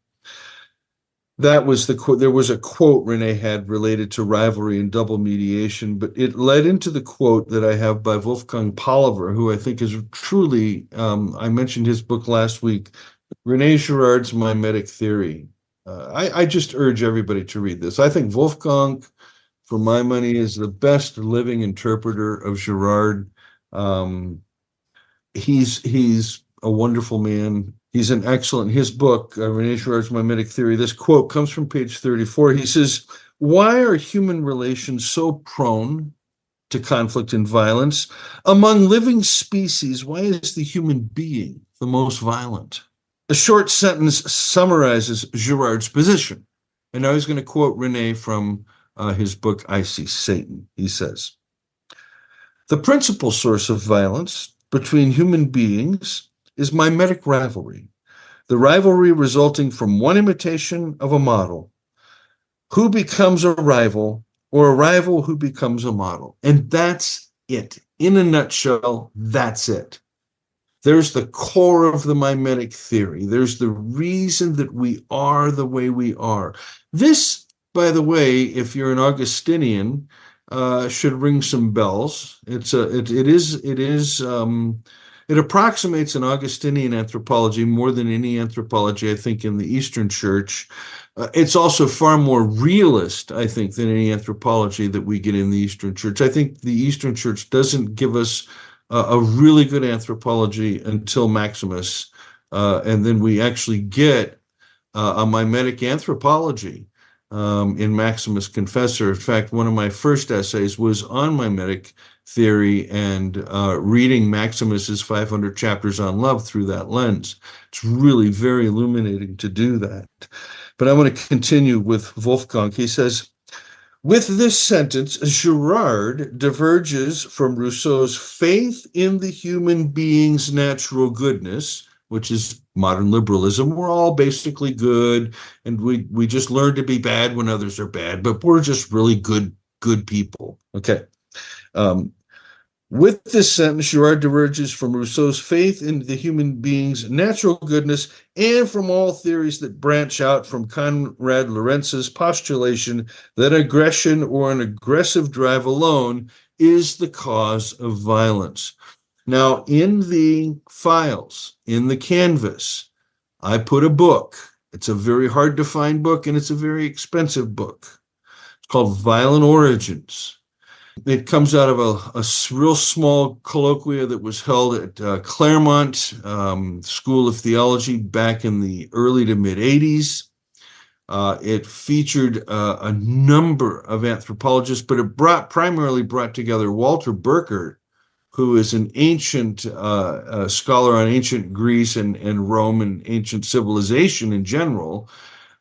That was the quote. There was a quote René had related to rivalry and double mediation, but it led into the quote that I have by Wolfgang Paulver, who I think is truly, I mentioned his book last week, René Girard's Mimetic Theory. I just urge everybody to read this. I think Wolfgang, for my money, is the best living interpreter of Girard. He's a wonderful man. He's an excellent, his book, René Girard's Mimetic Theory, this quote comes from page 34. He says, "Why are human relations so prone to conflict and violence? Among living species, why is the human being the most violent?" A short sentence summarizes Girard's position. And now he's going to quote René from his book, I See Satan. He says, "The principal source of violence between human beings is mimetic rivalry, the rivalry resulting from one imitation of a model, who becomes a rival, or a rival who becomes a model." And that's it. In a nutshell, that's it. There's the core of the mimetic theory. There's the reason that we are the way we are. This, by the way, if you're an Augustinian, should ring some bells. It approximates an Augustinian anthropology more than any anthropology, I think, in the Eastern Church. It's also far more realist, I think, than any anthropology that we get in the Eastern Church. I think the Eastern Church doesn't give us a really good anthropology until Maximus, and then we actually get a mimetic anthropology in Maximus Confessor. In fact, one of my first essays was on mimetic theory and reading Maximus's 500 chapters on love through that lens. It's really very illuminating to do that. But I want to continue with Wolfgang. He says, "With this sentence, Girard diverges from Rousseau's faith in the human being's natural goodness," which is modern liberalism. We're all basically good, and we just learn to be bad when others are bad, but we're just really good people. Okay. With this sentence, Girard diverges from Rousseau's faith in the human being's natural goodness and from all theories that branch out from Konrad Lorenz's postulation that aggression or an aggressive drive alone is the cause of violence. Now, in the files, in the canvas, I put a book. It's a very hard to find book, and it's a very expensive book. It's called Violent Origins. It comes out of a real small colloquia that was held at Claremont School of Theology back in the early to mid 80s. It featured a number of anthropologists, but it primarily brought together Walter Burkert, who is an ancient scholar on ancient Greece and Rome and ancient civilization in general,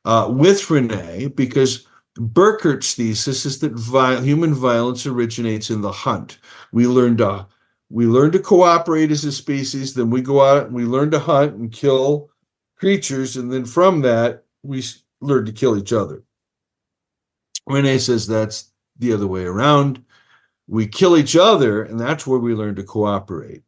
with René, because Burkert's thesis is that human violence originates in the hunt. We learn to cooperate as a species, then we go out and we learn to hunt and kill creatures, and then from that, we learn to kill each other. René says that's the other way around. We kill each other, and that's where we learn to cooperate.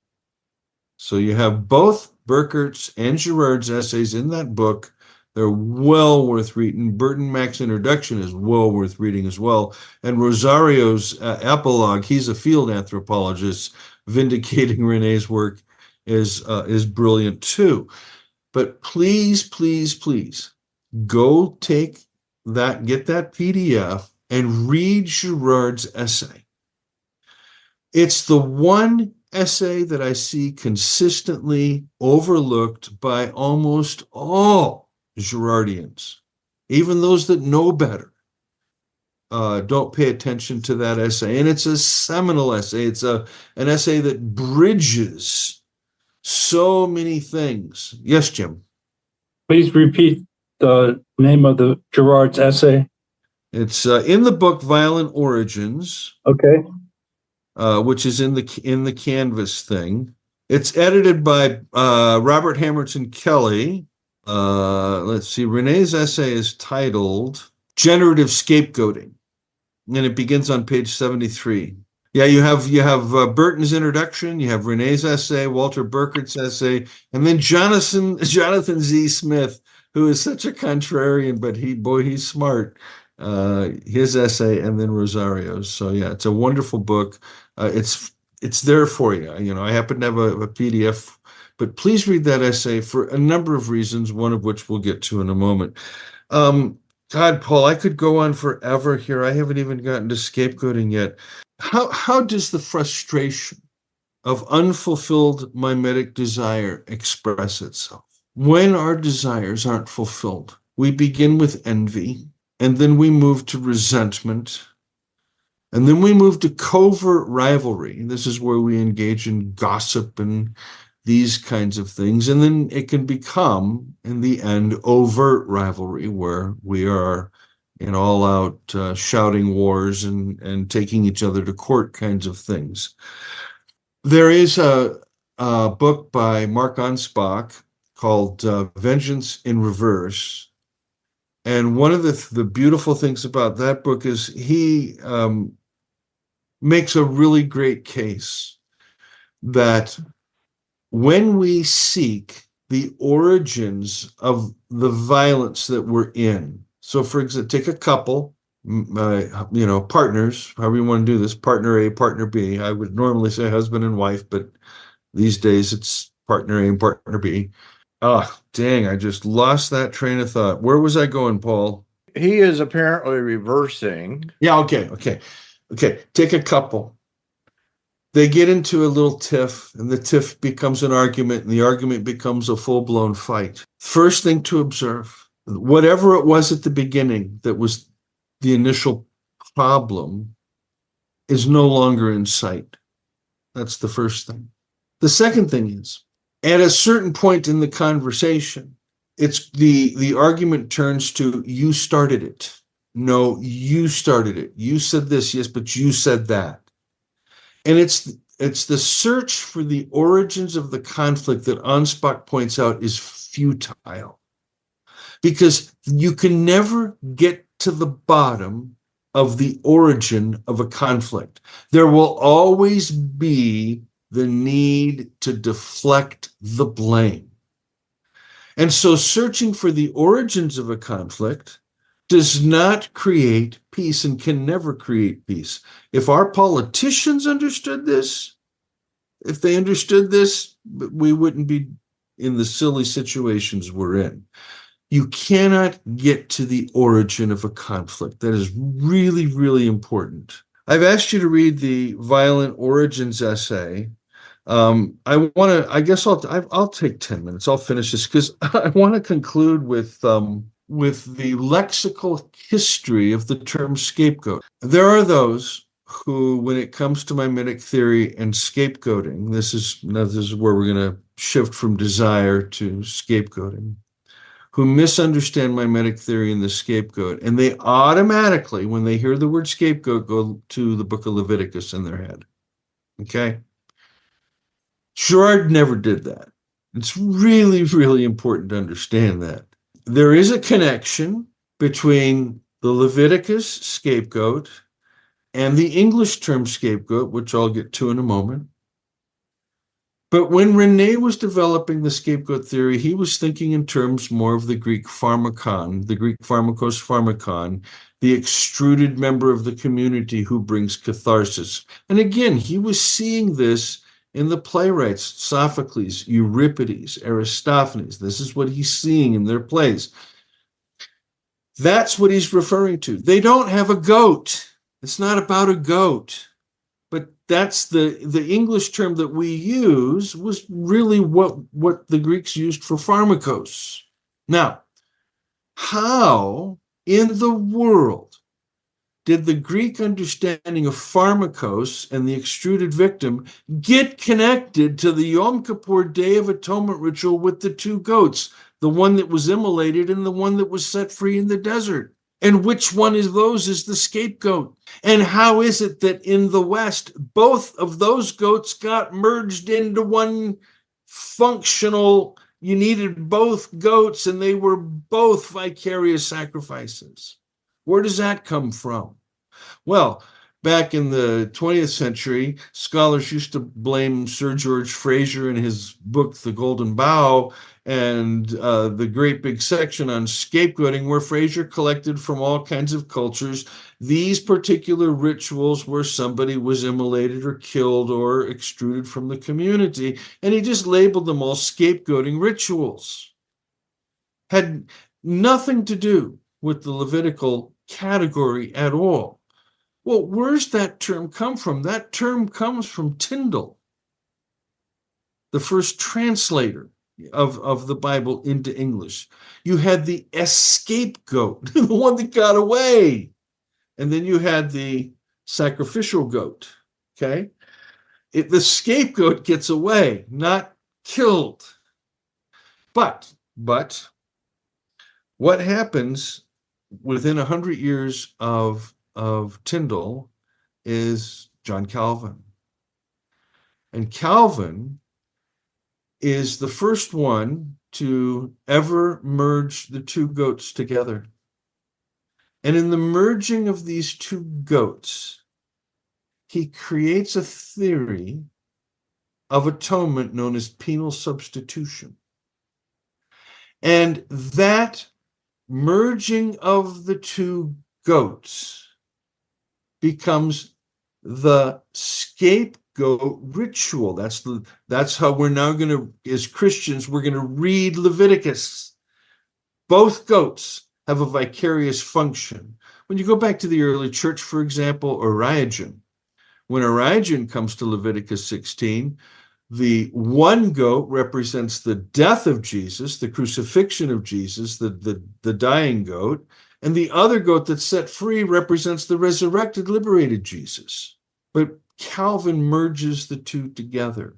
So you have both Burkert's and Girard's essays in that book. They're well worth reading. Burton Mack's introduction is well worth reading as well. And Rosario's epilogue, he's a field anthropologist, vindicating René's work, is brilliant too. But please, please, please, go get that PDF and read Girard's essay. It's the one essay that I see consistently overlooked by almost all Girardians, even those that know better, don't pay attention to that essay. And it's a seminal essay. It's an essay that bridges so many things. Yes, Jim. Please repeat the name of the Girard's essay. It's in the book Violent Origins. Okay. Which is in the Canvas thing. It's edited by Robert Hamilton Kelly. Let's see. René's essay is titled "Generative Scapegoating," and it begins on page 73. Yeah, you have Burton's introduction, you have René's essay, Walter Burkert's essay, and then Jonathan Z. Smith, who is such a contrarian, but he's smart. His essay, and then Rosario's. So yeah, it's a wonderful book. It's there for you. You know, I happen to have a PDF, but please read that essay for a number of reasons, one of which we'll get to in a moment. God, Paul, I could go on forever here. I haven't even gotten to scapegoating yet. How does the frustration of unfulfilled mimetic desire express itself? When our desires aren't fulfilled, we begin with envy, and then we move to resentment, and then we move to covert rivalry. This is where we engage in gossip and these kinds of things. And then it can become, in the end, overt rivalry, where we are in all-out shouting wars and taking each other to court kinds of things. There is a book by Mark Anspach called Vengeance in Reverse. And one of the beautiful things about that book is he makes a really great case that when we seek the origins of the violence that we're in, so for example, take a couple, partners, however you want to do this, partner A, partner B. I would normally say husband and wife, but these days it's partner A and partner B. Oh, dang, I just lost that train of thought. Where was I going, Paul? He is apparently reversing. Yeah, okay. Take a couple. They get into a little tiff, and the tiff becomes an argument, and the argument becomes a full-blown fight. First thing to observe, whatever it was at the beginning that was the initial problem is no longer in sight. That's the first thing. The second thing is, at a certain point in the conversation, it's the argument turns to, you started it. No, you started it. You said this, yes, but you said that. And it's the search for the origins of the conflict that Anspach points out is futile. Because you can never get to the bottom of the origin of a conflict. There will always be the need to deflect the blame. And so searching for the origins of a conflict does not create peace and can never create peace. If our politicians understood this, if they understood this, we wouldn't be in the silly situations we're in. You cannot get to the origin of a conflict. That is really, really important. I've asked you to read the Violent Origins essay. I guess I'll take 10 minutes. I'll finish this because I want to conclude with the lexical history of the term scapegoat. There are those who, when it comes to mimetic theory and scapegoating, this is where we're going to shift from desire to scapegoating, who misunderstand mimetic theory and the scapegoat, and they automatically, when they hear the word scapegoat, go to the book of Leviticus in their head. Okay? Girard never did that. It's really, really important to understand that. There is a connection between the Leviticus scapegoat and the English term scapegoat, which I'll get to in a moment. But when René was developing the scapegoat theory, he was thinking in terms more of the Greek pharmakon, the Greek pharmakos pharmakon, the extruded member of the community who brings catharsis. And again, he was seeing this in the playwrights, Sophocles, Euripides, Aristophanes. This is what he's seeing in their plays. That's what he's referring to. They don't have a goat. It's not about a goat. But that's the English term that we use was really what the Greeks used for pharmakos. Now, how in the world did the Greek understanding of pharmakos and the extruded victim get connected to the Yom Kippur Day of Atonement ritual with the two goats, the one that was immolated and the one that was set free in the desert? And which one of those is the scapegoat? And how is it that in the West, both of those goats got merged into one functional, you needed both goats and they were both vicarious sacrifices? Where does that come from? Well, back in the 20th century, scholars used to blame Sir George Fraser in his book, The Golden Bough, and the great big section on scapegoating, where Fraser collected from all kinds of cultures these particular rituals where somebody was immolated or killed or extruded from the community, and he just labeled them all scapegoating rituals. Had nothing to do with the Levitical category at all. Well, where's that term come from? That term comes from Tyndale, the first translator of the Bible into English. You had the scapegoat, the one that got away. And then you had the sacrificial goat, okay? The scapegoat gets away, not killed. But what happens within 100 years of Tyndale is John Calvin. And Calvin is the first one to ever merge the two goats together. And in the merging of these two goats, he creates a theory of atonement known as penal substitution. And that merging of the two goats becomes the scapegoat ritual. That's how we're now going to, as Christians, we're going to read Leviticus. Both goats have a vicarious function. When you go back to the early church, for example, Origen, when Origen comes to Leviticus 16, the one goat represents the death of Jesus, the crucifixion of Jesus, the dying goat, and the other goat that's set free represents the resurrected, liberated Jesus. But Calvin merges the two together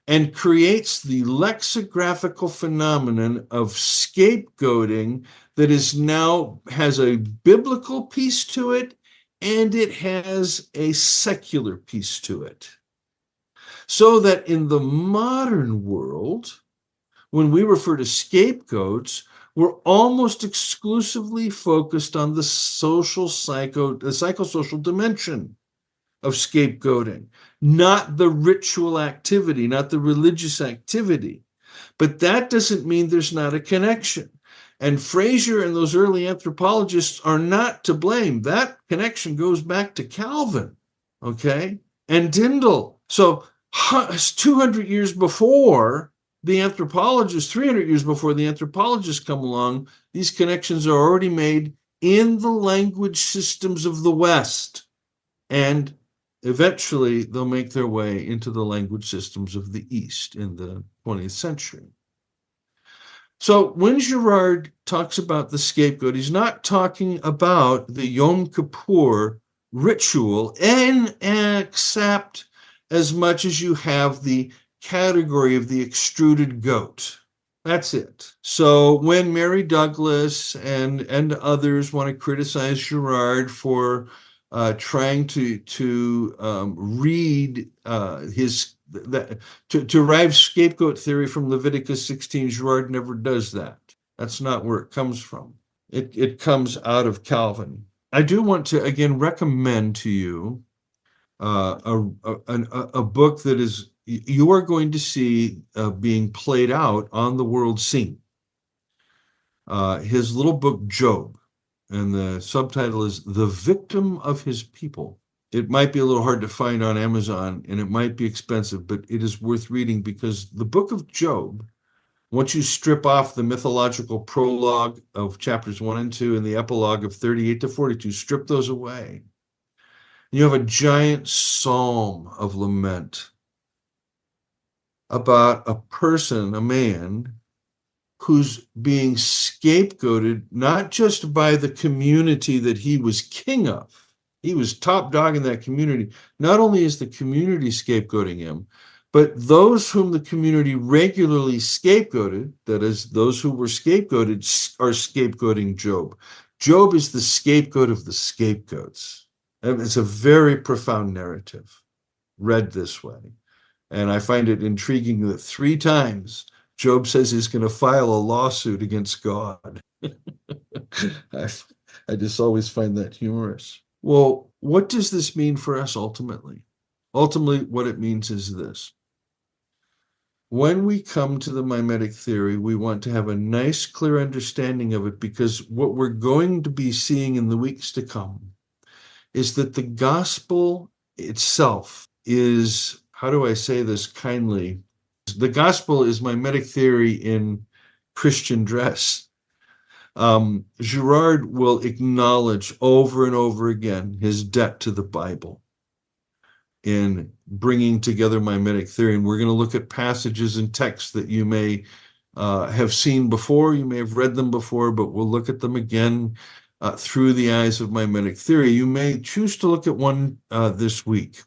and creates the lexicographical phenomenon of scapegoating that is now has a biblical piece to it, and it has a secular piece to it. So that in the modern world, when we refer to scapegoats, were almost exclusively focused on the psychosocial dimension of scapegoating, not the ritual activity, not the religious activity. But that doesn't mean there's not a connection. And Fraser and those early anthropologists are not to blame. That connection goes back to Calvin, okay, and Tyndall. So 200 years before the anthropologists, 300 years before the anthropologists come along, these connections are already made in the language systems of the West. And eventually they'll make their way into the language systems of the East in the 20th century. So when Girard talks about the scapegoat, he's not talking about the Yom Kippur ritual, and except as much as you have the category of the extruded goat. That's it. So when Mary Douglas and others want to criticize Girard for trying to read to derive scapegoat theory from Leviticus 16, Girard never does that. That's not where it comes from. It comes out of Calvin. I do want to again recommend to you a book that is you are going to see being played out on the world scene. His little book Job, and the subtitle is The Victim of His People. It might be a little hard to find on Amazon, and it might be expensive, but it is worth reading because the book of Job, once you strip off the mythological prologue of chapters 1 and 2 and the epilogue of 38 to 42, strip those away. You have a giant psalm of lament about a person, a man, who's being scapegoated not just by the community that he was king of. He was top dog in that community. Not only is the community scapegoating him, but those whom the community regularly scapegoated, that is, those who were scapegoated, are scapegoating Job. Job is the scapegoat of the scapegoats. And it's a very profound narrative, read this way. And I find it intriguing that 3 times Job says he's going to file a lawsuit against God. I just always find that humorous. Well, what does this mean for us ultimately? Ultimately, what it means is this. When we come to the mimetic theory, we want to have a nice, clear understanding of it, because what we're going to be seeing in the weeks to come is that the gospel itself is, how do I say this kindly? The gospel is mimetic theory in Christian dress. Girard will acknowledge over and over again his debt to the Bible in bringing together mimetic theory. And we're going to look at passages and texts that you may have seen before, you may have read them before, but we'll look at them again through the eyes of mimetic theory. You may choose to look at one this week,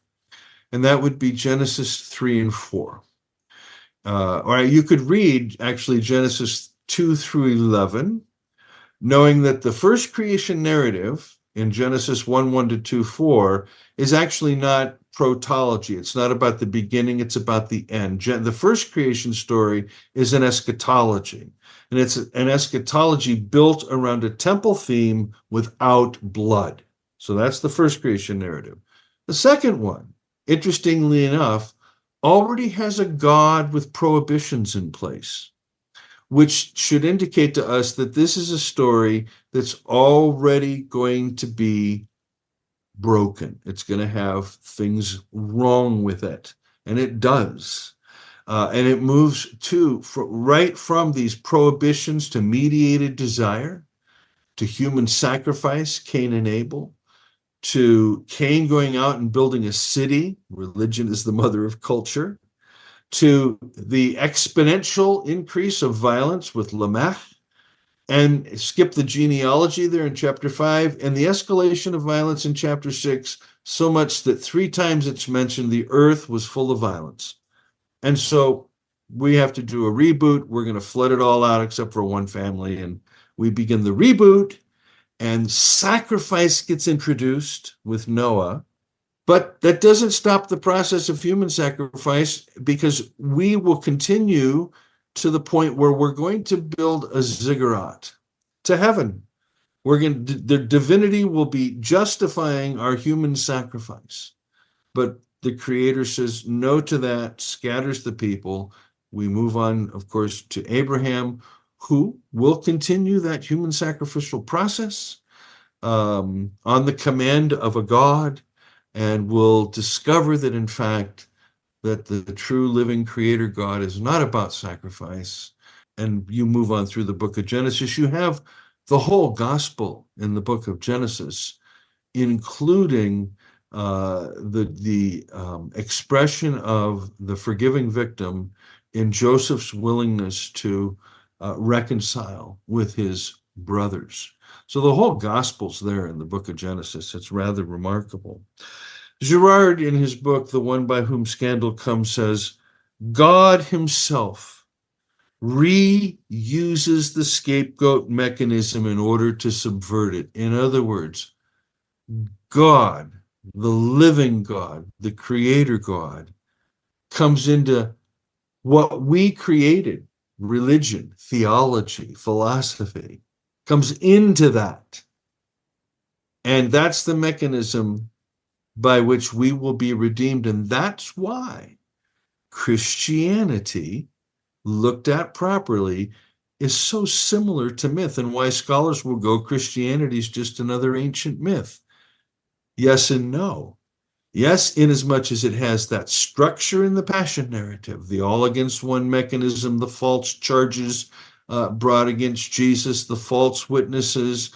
and that would be Genesis 3 and 4. Or you could read actually Genesis 2 through 11, knowing that the first creation narrative in Genesis 1:1 to 2:4 is actually not protology. It's not about the beginning, it's about the end. The first creation story is an eschatology, and it's an eschatology built around a temple theme without blood. So that's the first creation narrative. The second one, interestingly enough, already has a God with prohibitions in place, which should indicate to us that this is a story that's already going to be broken. It's going to have things wrong with it, and it does. And it moves right from these prohibitions to mediated desire, to human sacrifice, Cain and Abel, to Cain going out and building a city. Religion is the mother of culture. To the exponential increase of violence with Lamech, and skip the genealogy there in chapter 5, and the escalation of violence in chapter 6, so much that 3 times it's mentioned the earth was full of violence. And so we have to do a reboot. We're going to flood it all out except for one family, and we begin the reboot, and sacrifice gets introduced with Noah. But that doesn't stop the process of human sacrifice, because we will continue to the point where we're going to build a ziggurat to heaven. The divinity will be justifying our human sacrifice. But the Creator says no to that, scatters the people. We move on, of course, to Abraham, who will continue that human sacrificial process on the command of a God, and will discover that, in fact, that the true living Creator God is not about sacrifice. And you move on through the book of Genesis. You have the whole gospel in the book of Genesis, including the expression of the forgiving victim in Joseph's willingness to reconcile with his brothers. So the whole gospel's there in the book of Genesis. It's rather remarkable. Girard, in his book, The One by Whom Scandal Comes, says, God himself reuses the scapegoat mechanism in order to subvert it. In other words, God, the living God, the Creator God, comes into what we created, religion, theology, philosophy, comes into that. And that's the mechanism by which we will be redeemed. And that's why Christianity, looked at properly, is so similar to myth, and why scholars will go, Christianity is just another ancient myth. Yes and no. Yes, inasmuch as it has that structure in the Passion narrative, the all against one mechanism, the false charges brought against Jesus, the false witnesses,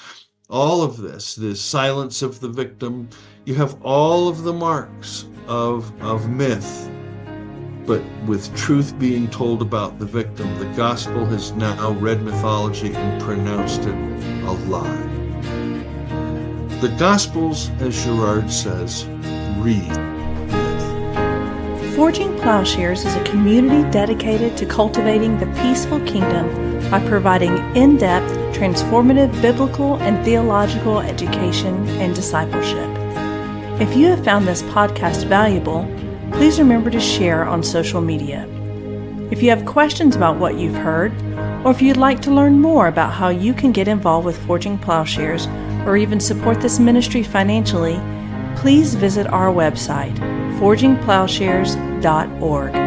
all of this, the silence of the victim. You have all of the marks of myth, but with truth being told about the victim. The gospel has now read mythology and pronounced it a lie. The Gospels, as Girard says, read myth. Forging Plowshares is a community dedicated to cultivating the peaceful kingdom by providing in-depth, transformative biblical and theological education and discipleship. If you have found this podcast valuable, please remember to share on social media. If you have questions about what you've heard, or if you'd like to learn more about how you can get involved with Forging Plowshares or even support this ministry financially, please visit our website, forgingplowshares.org.